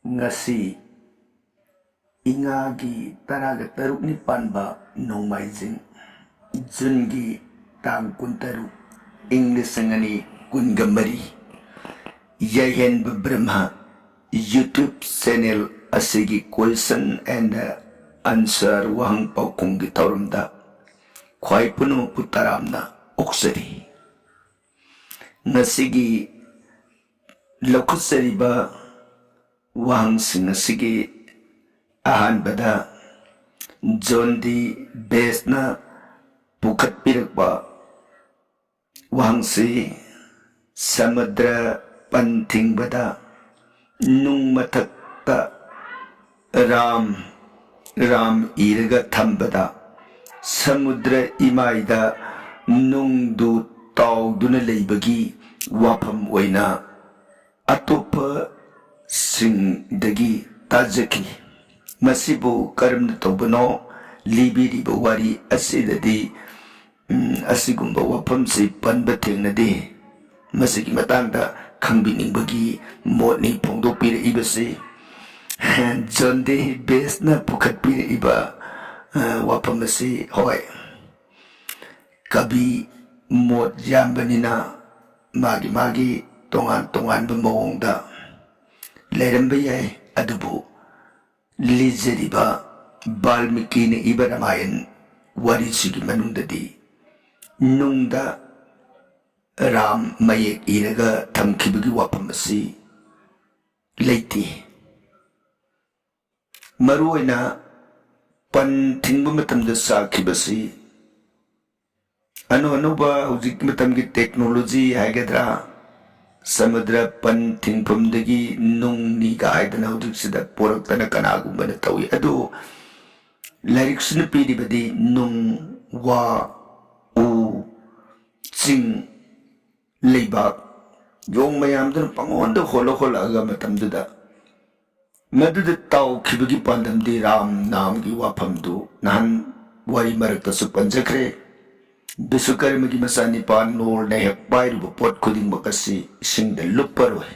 ngasi ingagi taraga taruk ni panba nongmaijing jungi tang kuntaru English ngani kungamari yahen Brahma YouTube channel asigi question and answer wahang paukung gi tawrumda khwai punu putaramna oksari ngasigi lokusariba wahang singasigi ahan bada jondi besna pukat pirakba wahang si samudra panting bada nung matakta ram iraga thambada samudra imaida nung du tawduna leibagi wafam oina atopa singdagi tajaki masibu karamna tawbano libiriba wari asidadi asigumba wafamsi panba thengnadi masigi matangda khangbiningbagi motni phongdokpiraibasi jonde besna pukhatpiraiba wafam asi hoi kabi mot yambanina magi tongan bamawongda leramba yai adubu lijariba Balmiki ni iba ramayan wari sigi manungdadi nungda ram mayek iraga thamkibagi wafam asi leiti maruina pan thingba matamda sakibasi anuba hujik matamgi technology haigadra samudra pan thingpamdagi nung ni gaidana hujik porak tana kanagumba na tawi adu larik suna piribadi nung wa u ching leibak yong mayam dun pangonda holo aga matamduda maduda taw khibagi pandamdi ram nam gi wafamdu nan wari marakta su panjakre Bisukarmagi masani pan nol na hekpai rupa pot kuding makasi ising da luparoi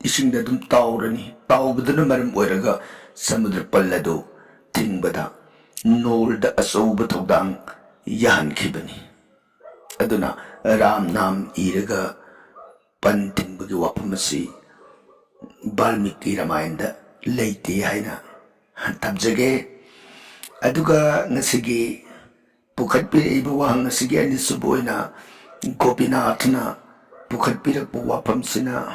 ising da dum taurani taubadana maram oiraga samudra pallado tingbada nol da asauba tawdang yahan khibani aduna ram nam iraga pan tingbagi wafamasi Balmiki Ramayanda leiti haina tamjage aduga ngasigi pukhatpiraiba wahang ngasigi anisuboina Gopinathna pukhatpirakpa wafamsina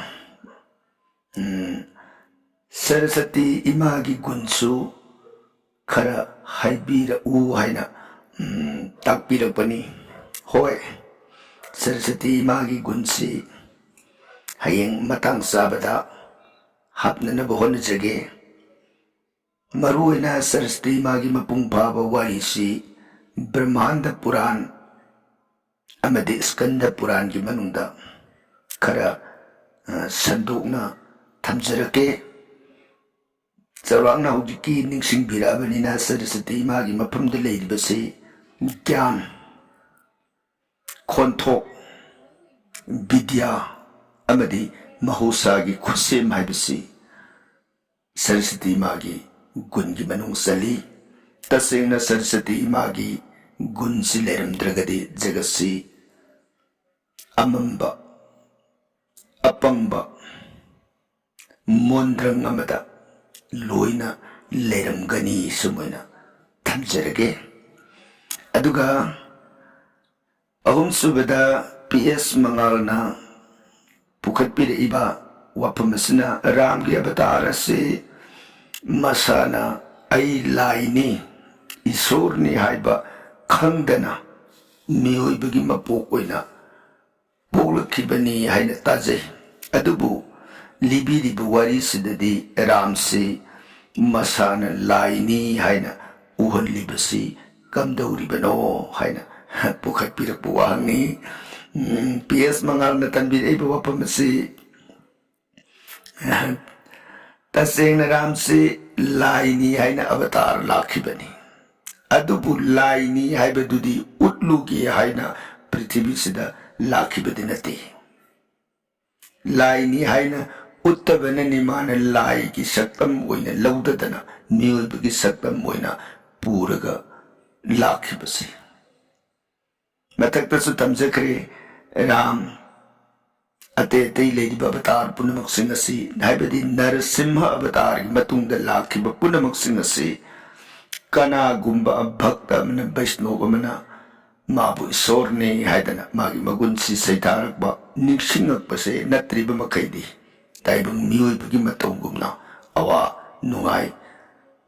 Sarasati imagi gunsu khara haibira haina takpirakpani hoi Sarasati imagi gunsi hayeng matang sabada hapnanaba honajage maruina Sarasati imagi mapung phaba warisi Brahmanda Puran amadi Skanda Puran gi manungda khara sandokna thamjarake chawrangna hujiki ningsingbirabanina Sarasati magi mapamda leiribasi gyan khonthok vidya amadi mahosagi khusem haibasi Sarasati magi gungi manung sali tasengna Sarasati magi gunsi leramdragadi jagasi amamba apangba mondrang amada loina leramgani sumoina thamjarage aduga ahum subada PS mangalna pukhatpiraiba wapamasna ramgi avatar ase masana ai laini isorni haiba khangdana miyoibagi mapok oina poklakhibani haina tajai adubu libiriba wari sidadi ramsi masana laini haina uhanlibasi kamdauribano haina pukhatpirakpa wahangni PS mangalna tanbiraiba wafamasi tasengna ramsi laini haina avatar lakhibani adubu laini haibadudi utlugi haina prithibisida lakhibadi nati laini haina उत्तबननि माने लाई की सक्तम ओइना लौददना मियोइबगी सक्तम ओइना पूरगा लाखिबसे मथक्तसु तमजखरे राम अते अते लेरिबा अवतार पुनमकसिंग असि हाइबदि नरसिंह अवतार की मतुंगदा लाखिबा पुनमकसिंग असि कनागुंबा भक्त अमना वैष्णव अमना माबु ईश्वरने हाइदना मागी मगुनसि सैतारकबा निक्सिंगकपसे नत्रिबा मखैदि ताइबंग मियोइबगी मतौगुमना अवा नुंगाई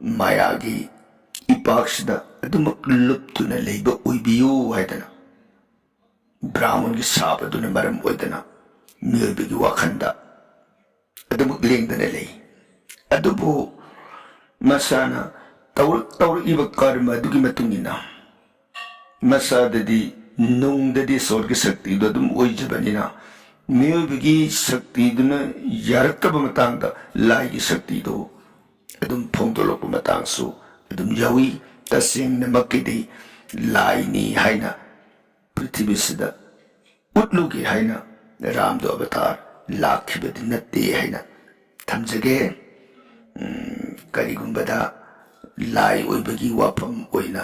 मायागी इपाक्षदा अदुमक लुप्तुना लेबा ओइबियो हाइदना ब्राह्मण की साबदुना मरम ओइदना मियोइबगी वाखंदा अदुमक लेंगदना लेई अदुबो मसाना तौर कर्म अदुगी मतुंगिना मसाददी नुंगददी ईश्वर की शक्ति दो अदुम ओइजबनिना मियोइबगी शक्ति दुना यारक्तब मतंगदा लाई की शक्ति दो अदुम फोंदोलप मतंगसु अदुम यावी तसेंगना मक्किदि लाइनी हाइना पृथ्वी सिदा उतलुगे हाइना रामदो अवतार लाखिबदि नत्ते हाइना थमजगे करिगुंबदा लाई ओइबगी वाफम ओइना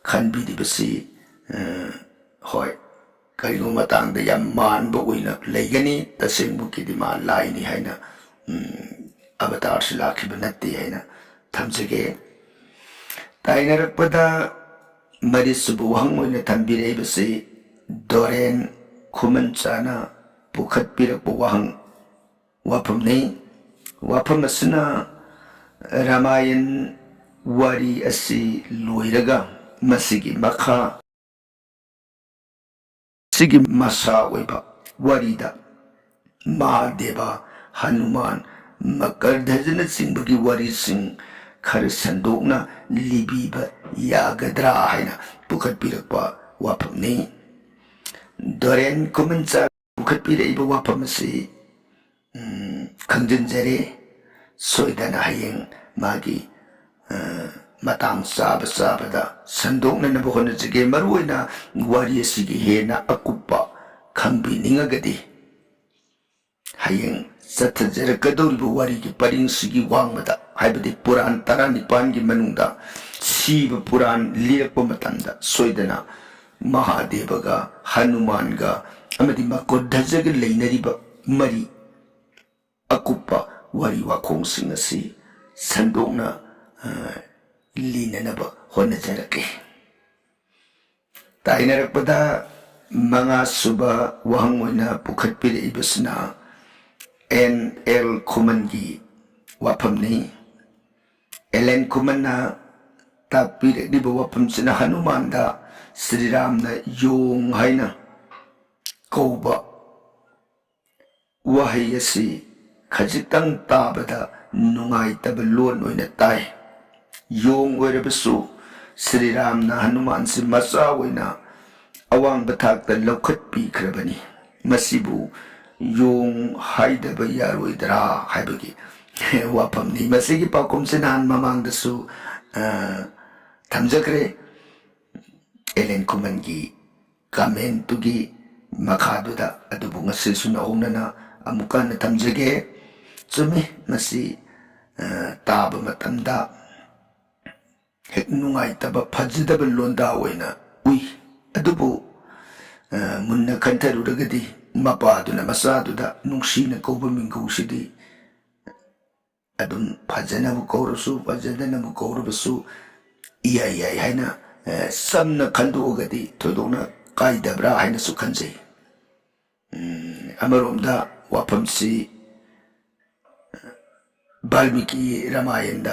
खनबिदिबसि होय करिगुम मतंगदा याम मानबो ओइना लेगनी तसेंगबुकिदि मा लाइनी हाइना अवतार से लाखिब नत्ते हाइना थमजगे ताइनरकपदा मरिसुबु वहंग ओइना थंबिरेबसि दोरेन खुमनचाना पुखतपिरकपु वहंग वाफमनि वाफम असना रामायण वारी असि लोइरगा मसिगी मखा सिगी मसा ओइबा वारीदा महादेवा हनुमान मकरध्वजन सिंहबगी वारी सिंह खर संदोकना लिबीबा यागद्रा हाइना पुखतपिरकपा वाफमनि दोरेन कुमनचा पुखतपिरइबा वाफम असि खंजनजरे सोइदना हयेंग मागी matang sabada sandok na nabuhon sige maruina wari sige hena akupa khambi ningagadi hayeng satjara kadulbu wari ki paring sige wangmada haibadi puran taranipan gi manungda siba puran lirakpa matanda soidana mahadevaga hanumanga amadi makodhajaga leinariba mari akupa wari wakhong sing asi sandokna लीननब होनजरके ताइनरकपदा मंगा सुबा वहंग ओइना पुखतपिरइबसना N L खुमनगी वाफमनि एलेन खुमनना तापिरदिब वाफमसना हनुमानदा श्रीरामना योंग हाइना कौबा वहायसी खजितंग ताबदा नुंगाइतब लोन ओइना ताइ योंग ओइरबसु श्रीरामना हनुमान से मसा ओइना अवांग बथाकता लौखतपिख्रबनि मसिबु योंग हाइदब यारोइदरा हाइबगी वाफमनि मसिगी पाकुमसे नान ममांगदसु थमजखरे एलेन कुमनगी कमेंटुगी मखादुदा अदुबु ngasisu naunana amukana tamjage chumi masi ताब मतंदा हेक नुंगाइतब फजदब लोंदा ओइना उइ अदुबु मुन्ना खंथरुरगदि मपादुना मसादुदा नुंसीना कौब मिंगौसिदि अदुम फजनबु कौरसु फजदनबु कौरबसु इयाइ याइ हाइना समना खंदोगदि थोदोना काइदब्रा हाइना सु खंजै अमरोमदा वाफमसी वाल्मीकि रामायण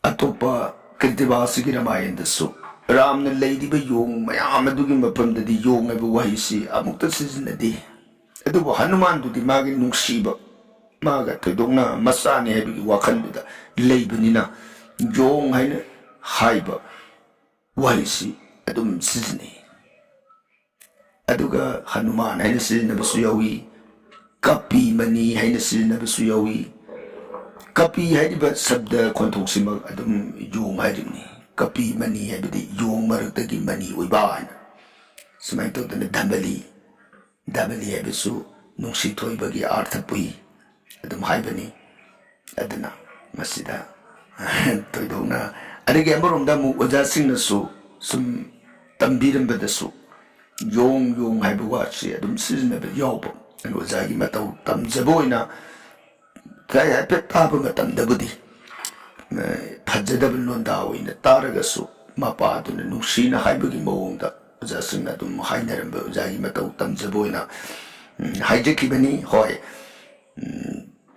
अतोपा कृतिवासी रामायण राम ने लेदिबा योंग मयाम अदुगी मफमददि योंग एबा वहिसी अमुक्ता सिजनदि अदुबो हनुमान दुदि मागे नुंसीबा मागा थोदोंना मसाने हेबि वाखनदुदा लेबनिना योंग हाइना हाइबा वहिसी अदुम सिजनी अदुगा हनुमान हाइना सिजनबसु यावी कपी मनी हाइना सिजनबसु यावी कपी हाइबा शब्द खोंथोक्सिमक अदुम योंग हाइरिबनि कपी मनी हाइबदि योंग मरक्तगी मनी ओइबा हाइना सुमाइ तौदना धबली हाइबसु ꯅꯨꯡꯁꯤ ꯊꯣꯏꯕꯒꯤ ꯑꯥꯔꯊ ꯄꯨꯏ ꯑꯗꯨꯝ ꯍꯥꯏꯕꯅꯤ ꯑꯗꯨꯅ ꯃꯁꯤꯗ ꯊꯣꯏꯗꯣꯛꯅ ꯑꯗꯒꯤ ꯑꯃꯔꯣꯝꯗ ꯑꯃꯨꯛ ꯑꯣꯖꯥꯁꯤꯡꯅꯁꯨ ꯁꯨꯝ ꯇꯝꯕꯤꯔꯝꯕꯗꯁꯨ ꯌꯣꯡ ꯌꯣꯡ ꯍꯥꯏꯕ ꯋꯥꯠꯁꯤ ꯑꯗꯨꯝ ꯁꯤꯖꯤꯟꯅꯕ ꯌꯥꯎꯕ ꯑꯣꯖꯥꯒꯤ ꯃꯇꯧ ꯇꯝꯖꯕ ꯑꯣꯏꯅ ꯍꯥꯏꯐꯦꯠ ꯇꯥꯕ ꯃꯇꯝꯗꯕꯨꯗꯤ ꯐꯖꯗꯕ ꯂꯣꯟꯗꯥ ꯑꯣꯏꯅ ꯇꯥꯔꯒꯁꯨ ꯃꯄꯥꯗꯨꯅ ꯅꯨꯡꯁꯤꯅ ꯍꯥꯏꯕꯒꯤ ꯃꯑꯣꯡꯗ ꯑꯣꯖꯥꯁꯤꯡꯅ ꯑꯗꯨꯝ ꯍꯥꯏꯅꯔꯝꯕ ꯑꯣꯖꯥꯒꯤ ꯃꯇꯧ ꯇꯝꯖꯕ ꯑꯣꯏꯅ ꯍꯥꯏꯖꯈꯤꯕꯅꯤ ꯍꯣꯏ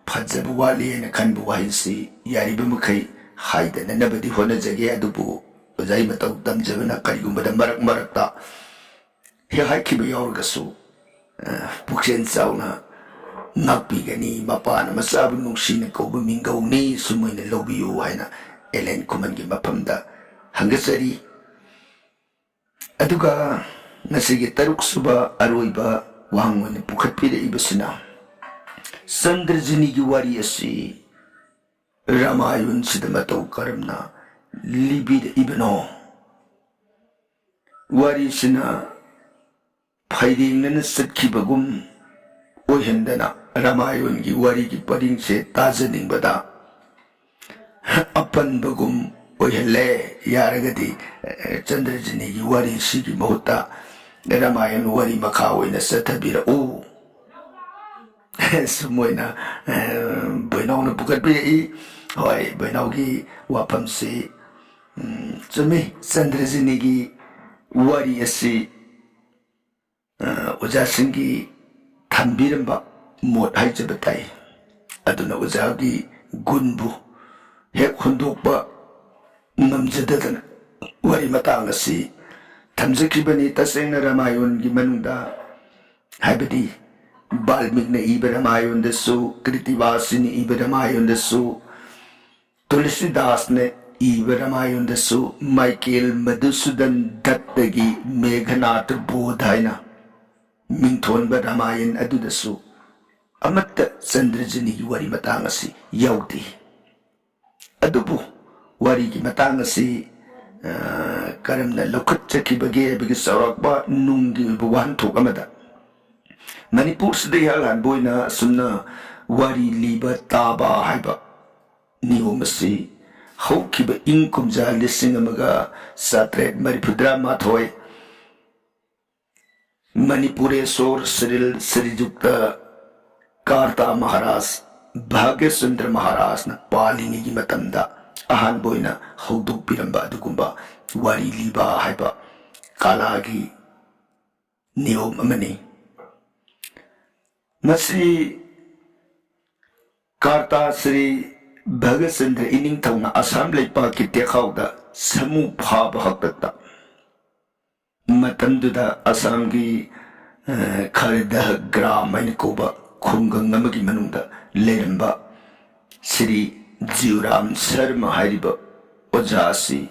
ꯐꯖꯕ ꯋꯥꯠꯂꯤ ꯍꯥꯏꯅ ꯈꯟꯕ ꯋꯥꯍꯩꯁꯤ ꯌꯥꯔꯤꯕ ꯃꯈꯩ ꯍꯥꯏꯗꯅꯅꯕꯗꯤ ꯍꯣꯠꯅꯖꯒꯦ ꯑꯗꯨꯕꯨ ꯑꯣꯖꯥꯒꯤ ꯃꯇꯧ ꯇꯝꯖꯕꯅ ꯀꯔꯤꯒꯨꯝꯕꯗ ꯃꯔꯛ ꯃꯔꯛꯇ ꯍꯦꯛ ꯍꯥꯏꯈꯤꯕ ꯌꯥꯎꯔꯒꯁꯨ ꯄꯨꯛꯆꯦꯜ ꯆꯥꯎꯅ ꯉꯥꯛꯄꯤꯒꯅꯤ ꯃꯄꯥꯅ ꯃꯆꯥꯕꯨ ꯅꯨꯡꯁꯤꯅ ꯀꯧꯕ ꯃꯤꯡꯒꯧꯅꯤ ꯁꯨꯃꯥꯏꯅ ꯂꯧꯕꯤꯌꯨ ꯍꯥꯏꯅ ꯑꯦꯂꯦꯟ ꯈꯨꯃꯟꯒꯤ ꯃꯐꯝꯗ ꯍꯪꯒꯠꯆꯔꯤ ꯑꯗꯨꯒ ꯉꯁꯤꯒꯤ 6ꯁꯨꯕ ꯑꯔꯣꯏꯕ ꯋꯥꯍꯪ ꯑꯣꯏꯅ ꯄꯨꯈꯠꯄꯤꯔꯛꯏꯕꯁꯤꯅ ꯆꯟꯗ꯭ꯔꯖꯤꯅꯤꯒꯤ ꯋꯥꯔꯤ ꯑꯁꯤ ꯔꯥꯃꯥꯌꯟꯁꯤꯗ ꯃꯇꯧ ꯀꯔꯝꯅ ꯂꯤꯕꯤꯔꯛꯏꯕꯅꯣ ꯋꯥꯔꯤꯁꯤꯅ ꯐꯩꯔꯦꯡꯅꯅ ꯆꯠꯈꯤꯕꯒꯨꯝ ꯑꯣꯏꯍꯟꯗꯅ ꯔꯥꯃꯥꯌꯟꯒꯤ ꯋꯥꯔꯤꯒꯤ ꯄꯔꯤꯡꯁꯦ ꯇꯥꯖꯅꯤꯡꯕꯗ ꯑꯄꯟꯕꯒꯨꯝ ꯑꯣꯏꯍꯜꯂꯦ ꯌꯥꯔꯒꯗꯤ ꯆꯟꯗ꯭ꯔꯖꯤꯅꯤꯒꯤ ꯋꯥꯔꯤꯁꯤꯒꯤ ꯃꯍꯨꯠꯇ ꯔꯥꯃꯥꯌꯟ ꯋꯥꯔꯤ ꯃꯈꯥ ꯑꯣꯏꯅ ꯆꯠꯊꯕꯤꯔꯛꯎ ꯁꯨꯃꯥꯏꯅ ꯕꯣꯏꯅꯥꯎꯅ ꯄꯨꯈꯠꯄꯤꯔꯛꯏ ꯍꯣꯏ ꯕꯣꯏꯅꯥꯎꯒꯤ ꯋꯥꯐꯝꯁꯤ ꯆꯨꯝꯃꯤ ꯆꯟꯗ꯭ꯔꯖꯤꯅꯤꯒꯤ ꯋꯥꯔꯤ ꯑꯁꯤ ꯑꯣꯖꯥꯁꯤꯡꯒꯤ ꯊꯝꯕꯤꯔꯝꯕ ꯃꯣꯠ ꯍꯥꯏꯖꯕ ꯇꯥꯏ ꯑꯗꯨꯅ ꯑꯣꯖꯥꯒꯤ ꯒꯨꯟꯕꯨ ꯍꯦꯛ ꯍꯨꯟꯗꯣꯛꯄ ꯉꯝꯖꯗꯗꯅ ꯋꯥꯔꯤ ꯃꯇꯥꯡ ꯑꯁꯤ ꯊꯝꯖꯈꯤꯕꯅꯤ ꯇꯁꯦꯡꯅ ꯔꯥꯃꯥꯌꯟꯒꯤ ꯃꯅꯨꯡꯗ ꯍꯥꯏꯕꯗꯤ ꯕꯥꯜꯃꯤꯛꯅ ꯏꯕ ꯔꯥꯃꯥꯌꯟꯗꯁꯨ ꯀ꯭ꯔꯤꯇꯤꯕꯥꯁꯤꯅ ꯏꯕ ꯔꯥꯃꯥꯌꯟꯗꯁꯨ ꯇꯨꯂꯁꯤꯗꯥꯁꯅ ꯏꯕ ꯔꯥꯃꯥꯌꯟꯗꯁꯨ ꯃꯥꯏꯀꯦꯜ ꯃꯙꯨꯁꯨꯗꯟ ꯗꯠꯇꯒꯤ ꯃꯦꯘꯅꯥꯊ ꯕꯣꯙ ꯍꯥꯏꯅ ꯃꯤꯡꯊꯣꯟꯕ ꯔꯥꯃꯥꯌꯟ ꯑꯗꯨꯗꯁꯨ ꯑꯃꯠꯇ ꯆꯟꯗ꯭ꯔꯖꯤꯅꯤꯒꯤ ꯋꯥꯔꯤ ꯃꯇꯥꯡ ꯑꯁꯤ ꯌꯥꯎꯗꯦ ꯑꯗꯨꯕꯨ ꯋꯥꯔꯤꯒꯤ ꯃꯇꯥꯡ ꯑꯁꯤ ꯀꯔꯝꯅ ꯂꯧꯈꯠꯆꯈꯤꯕꯒꯦ ꯍꯥꯏꯕꯒꯤ ꯆꯥꯎꯔꯥꯛꯄ ꯅꯨꯡꯒꯤ ꯑꯣꯏꯕ ꯋꯥꯍꯟꯊꯣꯛ ꯑꯃꯗ ꯃꯅꯤꯄꯨꯔꯁꯤꯗ ꯏꯍꯥꯟ ꯍꯥꯟꯕ ꯑꯣꯏꯅ ꯑꯁꯨꯝꯅ ꯋꯥꯔꯤ ꯂꯤꯕ ꯇꯥꯕ ꯍꯥꯏꯕ ꯅꯤꯌꯣꯝ ꯑꯁꯤ ꯍꯧꯈꯤꯕ ꯏꯪ ꯀꯨꯝꯖꯥ 1834 मणिपुरेश्वर श्रील श्रीजुक्त कार्ता महाराज भाग्यचंद्र महाराज न पालिनी की मतंदा अहान बोइना हौदोक पिरंबा अदुगुंबा वारी लीबा हाइबा कालागी नियम अमनी मसी कार्ता श्री भाग्यचंद्र इनिंग थौना असम लेपा की तेखाउदा समू फाब हक्तता मतंदुदा असम की खरदा ग्राम है कोबा खुंगंग नमकी मनुंदा लेरंबा श्री जीवराम शर्मा हाइबा ओजासी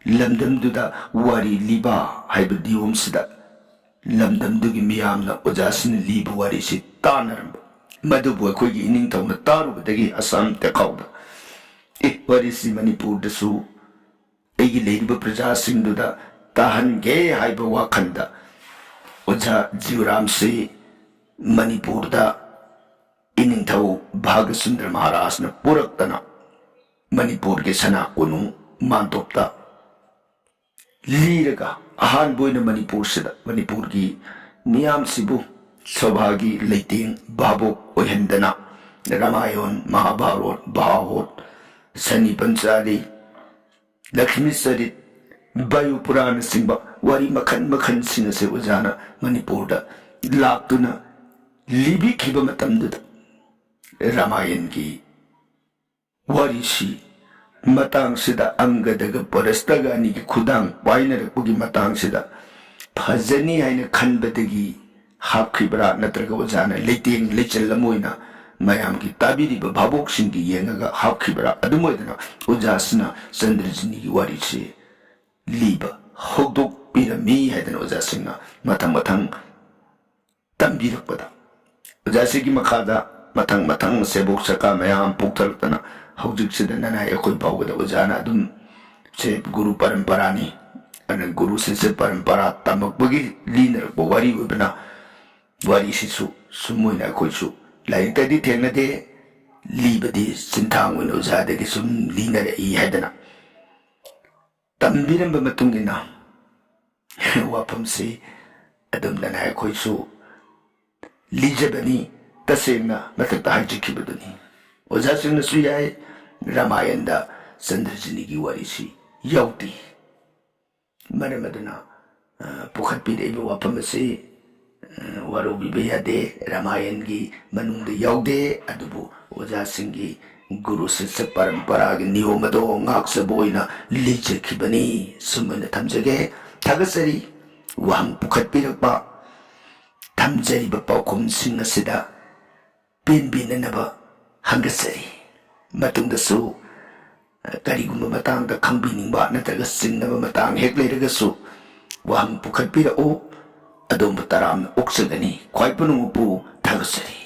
लमदमदुदा वारी लिबा हाइबा दिवमसिदा लमदमदुगी मियामना ओजासिन लिबा वारी सि तानरंबा मदुबु अखोइगी इनिंग थौना तारुबदगी असम तेखाउदा वारी सि मणिपुरदसु एगी लेरिबा प्रजासिंगदुदा ताहनगे हाइबा वाखंदा ओझा जीवराम से मणिपुरदा इनिंगथौ भाग्यचंद्र महाराज ने पुरक्तना मणिपुर के सना कोनु मानतोपता लीरगा अहान बोइना मणिपुर की मियाम सिबु सौभागी लेतेंग भाबोक ओहंदना रामायण महाभारत भागवत सनी पंचाली लक्ष्मी चरित बायु पुराण सिंबा वारी मखन मखन सिंह से उजाना मणिपुर दा लाक्तुना लिबी खिबा मतमदुदा रामायण की वारी सी मतांग सिदा अंगदगा परस्तगानी की खुदांग पाइनरपुगी मतांग सिदा फजनी हाइना खनबदगी हापखिबरा नत्रगा उजाना लेतेंग लेचलमोइना मयाम की ताबिरिबा भाबोक सिंह की येंगगा हापखिबरा अदुमोइदना उजासना चंद्रजनी की वारी से लीबा हौदोक पिरमी हैदन ओजासिंगना मथंग मथंग तंबिरकपदा ओजासिगी मखादा मथंग मथंग सेबोक सका मयाम पुक्तलतना हौजिकसिदा ननाय अखोय पावगदा ओजाना अदुम से गुरु परंपरानी अन गुरु शिष्य परंपरा तमकबगी लीनरकबा वारी ओबना ꯋꯥꯔꯤꯁꯤꯁꯨ ꯁꯨꯝ ꯑꯣꯏꯅ ꯑꯩꯈꯣꯏꯁꯨ ꯂꯥꯏꯔꯤꯛꯇꯗꯤ ꯊꯦꯡꯅꯗꯦ, ꯂꯤꯕꯗꯤ ꯆꯤꯟꯊꯥꯡ ꯑꯣꯏꯅ ꯑꯣꯖꯥꯗꯒꯤ ꯁꯨꯝ ꯂꯤꯅꯔꯛꯏ ꯍꯥꯏꯗꯅ ꯇꯝꯕꯤꯔꯝꯕ ꯃꯇꯨꯡ ꯏꯟꯅ ꯋꯥꯐꯝꯁꯤ ꯑꯗꯨꯝꯗꯅ ꯑꯩꯈꯣꯏꯁꯨ ꯂꯤꯖꯕꯅꯤ꯫ ꯇꯁꯦꯡꯅ ꯃꯊꯛꯇ ꯍꯥꯏꯖꯈꯤꯕꯗꯨꯅꯤ, ꯑꯣꯖꯥꯁꯤꯡꯅꯁꯨ ꯌꯥꯏ ꯔꯥꯃꯥꯌꯟꯗ ꯆꯟꯗ꯭ꯔꯖꯤꯅꯤꯒꯤ ꯋꯥꯔꯤꯁꯤ ꯌꯥꯎꯗꯦ꯫ ꯃꯔꯝ ꯑꯗꯨꯅ ꯄꯨꯈꯠꯄꯤꯔꯛꯏꯕ ꯋꯥꯐꯝ ꯑꯁꯤ ꯋꯥꯔꯧꯕꯤꯕ ꯌꯥꯗꯦ, ꯔꯥꯃꯥꯌꯟꯒꯤ ꯃꯅꯨꯡꯗ ꯌꯥꯎꯗꯦ, ꯑꯗꯨꯕꯨ ꯑꯣꯖꯥꯁꯤꯡꯒꯤ ꯒꯨꯔꯨ ꯁꯤꯁ꯭ꯌ ꯄꯔꯝꯄꯔꯥꯒꯤ ꯅꯤꯌꯣꯝ ꯑꯗꯣ ꯉꯥꯛꯆꯕ ꯑꯣꯏꯅ ꯂꯤꯖꯈꯤꯕꯅꯤ꯫ ꯁꯨꯝ ꯑꯣꯏꯅ ꯊꯝꯖꯒꯦ, ꯊꯥꯒꯠꯆꯔꯤ꯫ ꯋꯥꯍꯪ ꯄꯨꯈꯠꯄꯤꯔꯛꯄ, ꯊꯝꯖꯔꯤꯕ ꯄꯥꯎꯈꯨꯝꯁꯤꯡ ꯑꯁꯤꯗ ꯄꯦꯟꯕꯤꯅꯅꯕ ꯍꯪꯒꯠꯆꯔꯤ꯫ ꯃꯇꯨꯡꯗꯁꯨ ꯀꯔꯤꯒꯨꯝꯕ ꯃꯇꯥꯡꯗ ꯈꯪꯕꯤꯅꯤꯡꯕ ꯅꯠꯇ꯭ꯔꯒ ꯆꯤꯡꯅꯕ ꯃꯇꯥꯡ ꯍꯦꯛ ꯂꯩꯔꯒꯁꯨ ꯋꯥꯍꯪ ꯄꯨꯈꯠꯄꯤꯔꯛꯎ, ꯑꯗꯣꯝꯕꯨ ꯇꯔꯥꯝꯅ ꯑꯣꯛꯆꯒꯅꯤ꯫ ꯈ꯭ꯋꯥꯏ ꯄꯨꯝꯅꯃꯛꯄꯨ ꯊꯥꯒꯠꯆꯔꯤ꯫